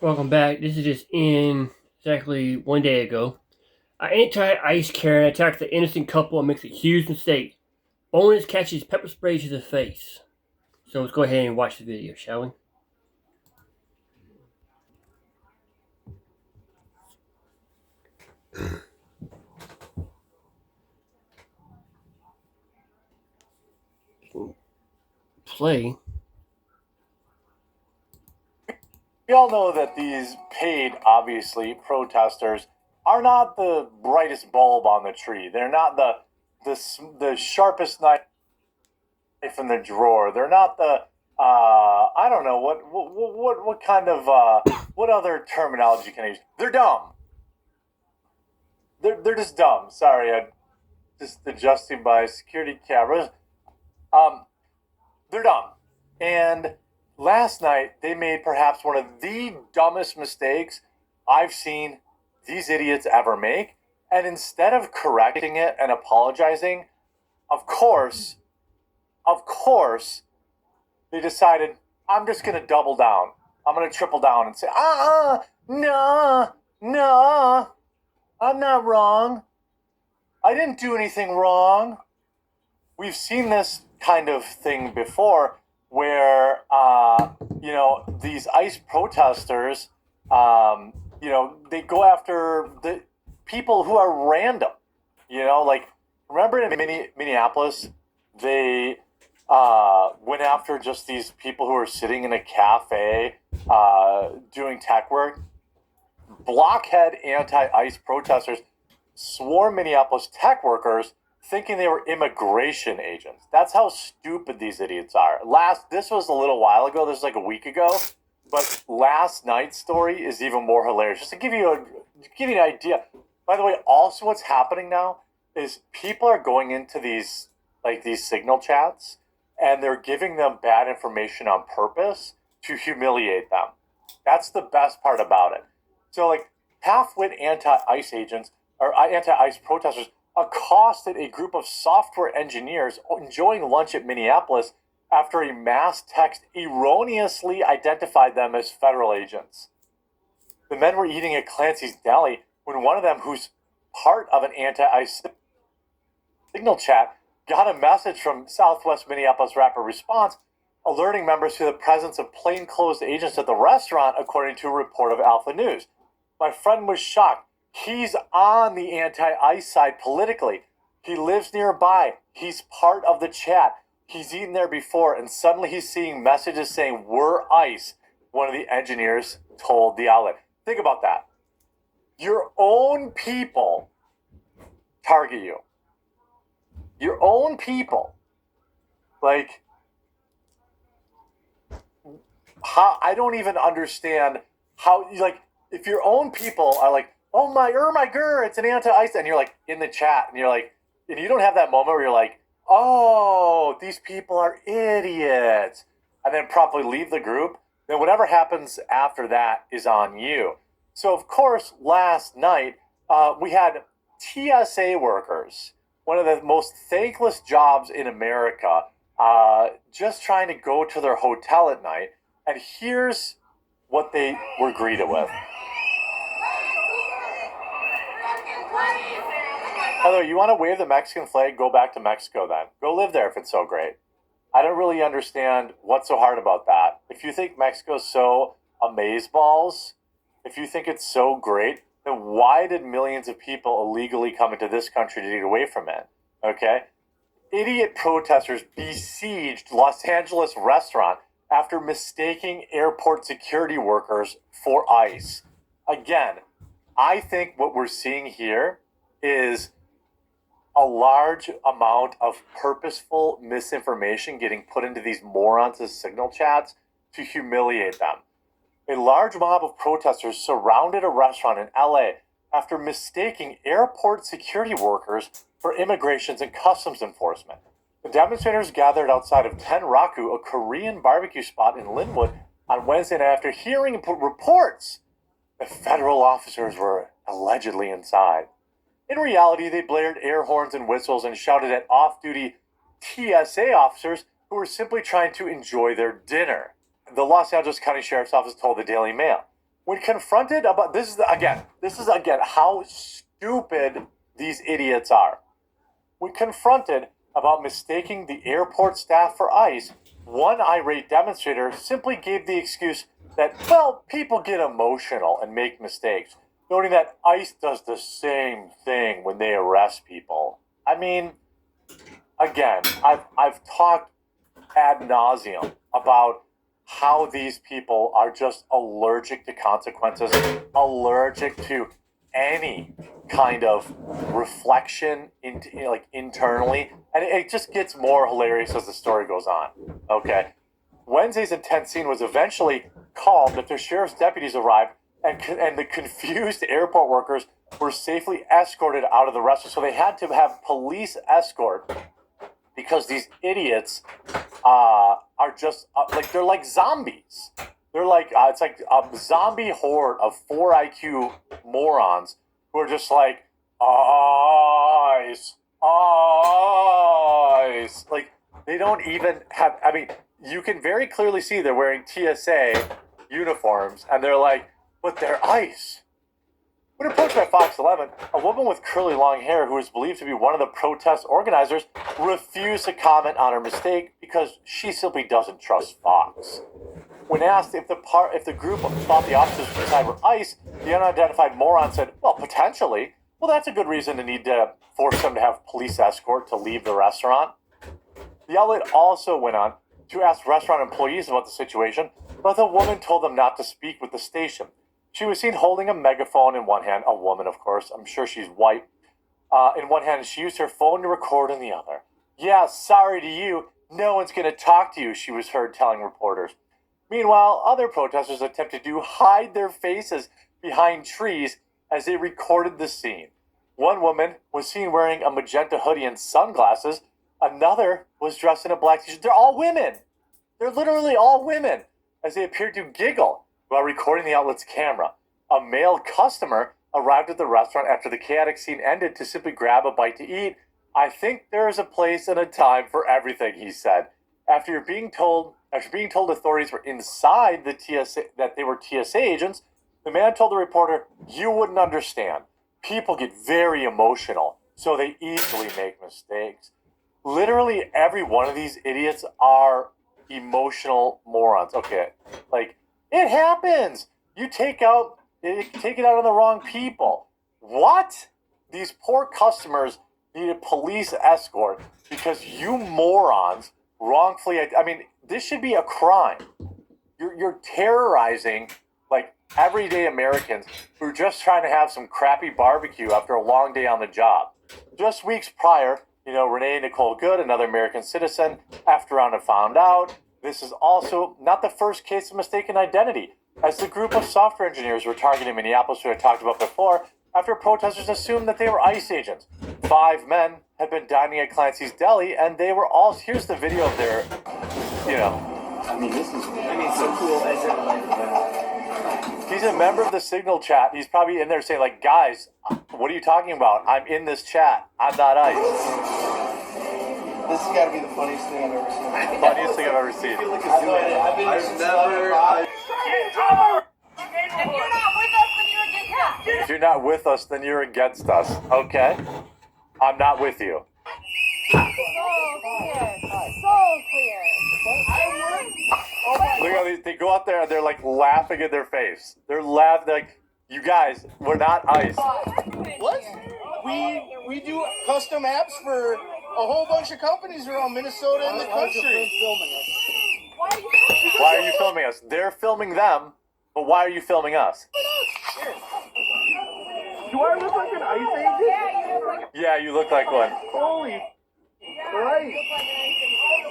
Welcome back. This is just in exactly 1 day ago. An anti-ice Karen attacked the innocent couple and makes a huge mistake. Bonus catches pepper spray to the face. So let's go ahead and watch the video, shall we? Play. We all know that these paid, obviously, protesters are not the brightest bulb on the tree. They're not the sharpest knife in the drawer. They're not the I don't know what kind of what other terminology can I use? They're dumb. They're just dumb. Sorry, I'm just adjusting my security cameras. Um, they're dumb. And last night, they made perhaps one of the dumbest mistakes I've seen these idiots ever make. And instead of correcting it and apologizing, of course, of course, they decided, I'm just going to double down. I'm going to triple down and say, nah, nah, I'm not wrong. I didn't do anything wrong. We've seen this kind of thing before where, these ICE protesters, they go after the people who are random. Like, remember in Minneapolis, they went after just these people who were sitting in a cafe doing tech work. Blockhead anti-ICE protesters swarmed Minneapolis tech workers thinking they were immigration agents. That's how stupid these idiots are. This was a little while ago, this was like a week ago, but last night's story is even more hilarious. Just to give you an idea. By the way, also what's happening now is people are going into these signal chats and they're giving them bad information on purpose to humiliate them. That's the best part about it. So half-wit anti-ICE agents or anti-ICE protesters accosted a group of software engineers enjoying lunch at Minneapolis after a mass text erroneously identified them as federal agents. The men were eating at Clancy's Deli when one of them, who's part of an anti-ICE signal chat, got a message from Southwest Minneapolis Rapid Response alerting members to the presence of plainclothes agents at the restaurant, according to a report of Alpha News. My friend was shocked. He's on the anti-ICE side politically. He lives nearby. He's part of the chat. He's eaten there before, and suddenly he's seeing messages saying, "We're ICE," one of the engineers told the outlet. Think about that. Your own people target you. Your own people. How I don't even understand how, if your own people are like, oh my grr, it's an anti-ICE, and you're like in the chat and you're like, and you don't have that moment where you're like, oh, these people are idiots, and then promptly leave the group, then whatever happens after that is on you. So of course, last night we had TSA workers, one of the most thankless jobs in America, just trying to go to their hotel at night, and here's what they were greeted with. By the way, you want to wave the Mexican flag? Go back to Mexico then. Go live there if it's so great. I don't really understand what's so hard about that. If you think Mexico's so amazeballs, if you think it's so great, then why did millions of people illegally come into this country to get away from it? Okay? Idiot protesters besieged Los Angeles restaurant after mistaking airport security workers for ICE. Again, I think what we're seeing here is a large amount of purposeful misinformation getting put into these morons' signal chats to humiliate them. A large mob of protesters surrounded a restaurant in LA after mistaking airport security workers for immigrations and customs enforcement. The demonstrators gathered outside of Tenraku, a Korean barbecue spot in Linwood, on Wednesday night after hearing reports that federal officers were allegedly inside. In reality, they blared air horns and whistles and shouted at off-duty TSA officers who were simply trying to enjoy their dinner. The Los Angeles County Sheriff's Office told the Daily Mail. When confronted about this is again how stupid these idiots are. When confronted about mistaking the airport staff for ICE, one irate demonstrator simply gave the excuse that, well, people get emotional and make mistakes, noting that ICE does the same thing when they arrest people. I mean, again, I've talked ad nauseum about how these people are just allergic to consequences, allergic to any kind of reflection like internally, and it just gets more hilarious as the story goes on. Okay, Wednesday's intense scene was eventually calmed after sheriff's deputies arrived, and the confused airport workers were safely escorted out of the restaurant. So they had to have police escort because these idiots are just like they're like zombies. They're like it's like a zombie horde of 4 IQ morons who are just like eyes. Like they don't even have. I mean, you can very clearly see they're wearing TSA uniforms, and they're like, but they're ICE. When approached by Fox 11, a woman with curly long hair who is believed to be one of the protest organizers refused to comment on her mistake because she simply doesn't trust Fox. When asked if the group thought the officers inside were ICE, the unidentified moron said, well, potentially. Well, that's a good reason to need to force them to have police escort to leave the restaurant. The outlet also went on to ask restaurant employees about the situation, but the woman told them not to speak with the station. She was seen holding a megaphone in one hand, a woman, of course, I'm sure she's white, in one hand, and she used her phone to record in the other. Yeah, sorry to you, no one's going to talk to you, she was heard telling reporters. Meanwhile, other protesters attempted to hide their faces behind trees as they recorded the scene. One woman was seen wearing a magenta hoodie and sunglasses. Another was dressed in a black t-shirt. They're all women. They're literally all women, as they appeared to giggle while recording the outlet's camera. A male customer arrived at the restaurant after the chaotic scene ended to simply grab a bite to eat. I think there is a place and a time for everything, he said. After being told authorities were inside the TSA, that they were TSA agents, the man told the reporter, you wouldn't understand. People get very emotional, so they easily make mistakes. Literally every one of these idiots are emotional morons. Okay, like, it happens. You take it out on the wrong people. What? These poor customers need a police escort because you morons wrongfully. I mean, this should be a crime. You're terrorizing like everyday Americans who are just trying to have some crappy barbecue after a long day on the job. Just weeks prior, Renee Nicole Good, another American citizen, after on had found out. This is also not the first case of mistaken identity, as the group of software engineers were targeting Minneapolis, who I talked about before, after protesters assumed that they were ICE agents. 5 men had been dining at Clancy's Deli, and they were all. Here's the video of their, I mean, so cool. He's a member of the Signal chat. He's probably in there saying, like, guys, what are you talking about? I'm in this chat. I'm not ICE. This has got to be the funniest thing I've ever seen. Funniest thing I've ever seen. If you're not with us, then you're against us. Okay? I'm not with you. So clear. Look how they go out there and they're like laughing in their face. They're laughing like, you guys, we're not ICE. What? We do custom apps for a whole bunch of companies around Minnesota and the country. Why are you filming us? They're filming them, but why are you filming us? Do I look like an ICE agent? Yeah, you look like one. Holy Christ.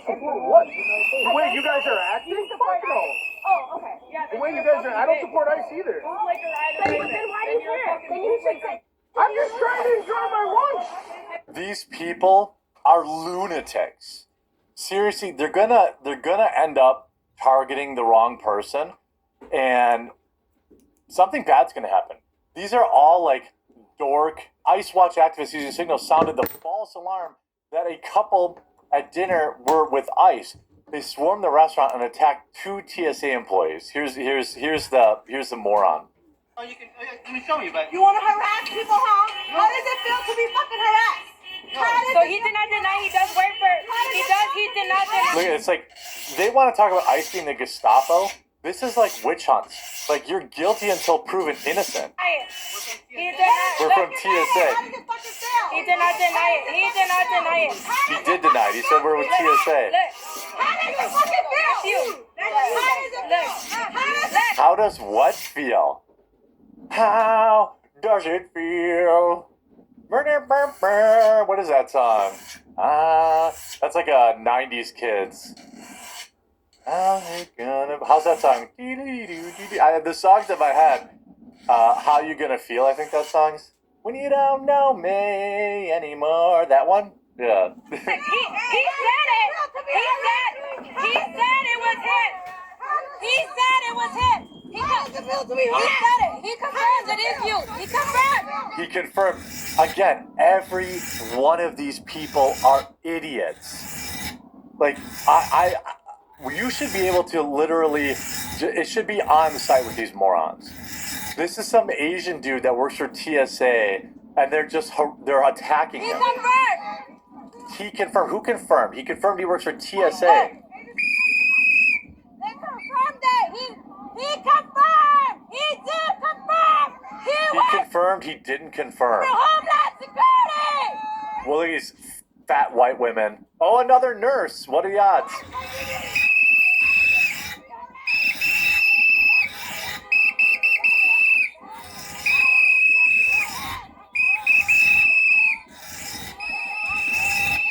What? The way you guys are acting? Fuck no. Oh, okay. Yeah. The way you guys are, I don't support ICE either. Then why do you care? Then you should say. I'm just trying to enjoy my lunch. These people are lunatics. Seriously, they're gonna end up targeting the wrong person, and something bad's gonna happen. These are all like dork ICE Watch activists using Signal sounded the false alarm that a couple at dinner were with ICE. They swarmed the restaurant and attacked 2 TSA employees. Here's the moron. Oh, you can. Let me show you, but You want to harass people, huh? How does it feel to be fucking harassed? So he did not deny he does work for. He did not deny. Look, it's like they want to talk about ICE being the Gestapo. This is like witch hunts. Like you're guilty until proven innocent. He did not. We're from TSA. How does it fucking feel? He did not deny it. He did not deny it. He did deny it. He said we're with TSA. Look. How does it fucking feel? You. How does it feel? How does what feel? How does it feel? What is that song? That's like a 90s kids. How's that song? I had the songs in my head. How You Gonna Feel, I think that song's. When you don't know me anymore. That one? Yeah. He said it. He said it was him. He said it was him. He said it. He confirmed it is you. He confirmed. He confirmed. Again, every one of these people are idiots. Like, you should be able to literally, it should be on site with these morons. This is some Asian dude that works for TSA, and they're attacking He him. confirmed. He confirmed. Who confirmed? He confirmed he works for TSA. They confirmed it. He confirmed. He did confirm. He confirmed he didn't confirm. Homeland Security. Well, look at these fat white women. Oh, another nurse. What are the odds?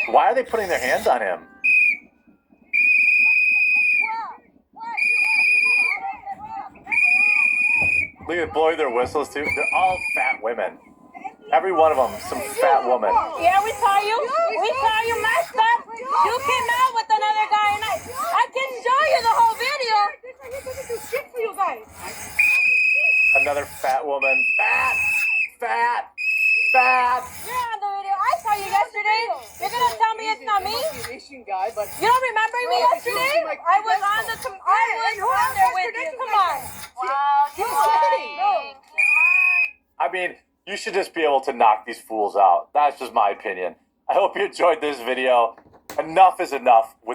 Why are they putting their hands on him? Look at blowing their whistles too. They're all fat women. Every one of them, some fat woman. Yeah, we saw you. We saw you messed up. You came out with another guy, and I can show you the whole video. Shit for you guys. Another fat woman. Fat! You're on the video. I saw you yesterday. You're gonna tell me it's not me? Asian guy, but You don't remember me yesterday? I was on there with you. Come on. Wow, you're lying. I mean, you should just be able to knock these fools out. That's just my opinion. I hope you enjoyed this video. Enough is enough with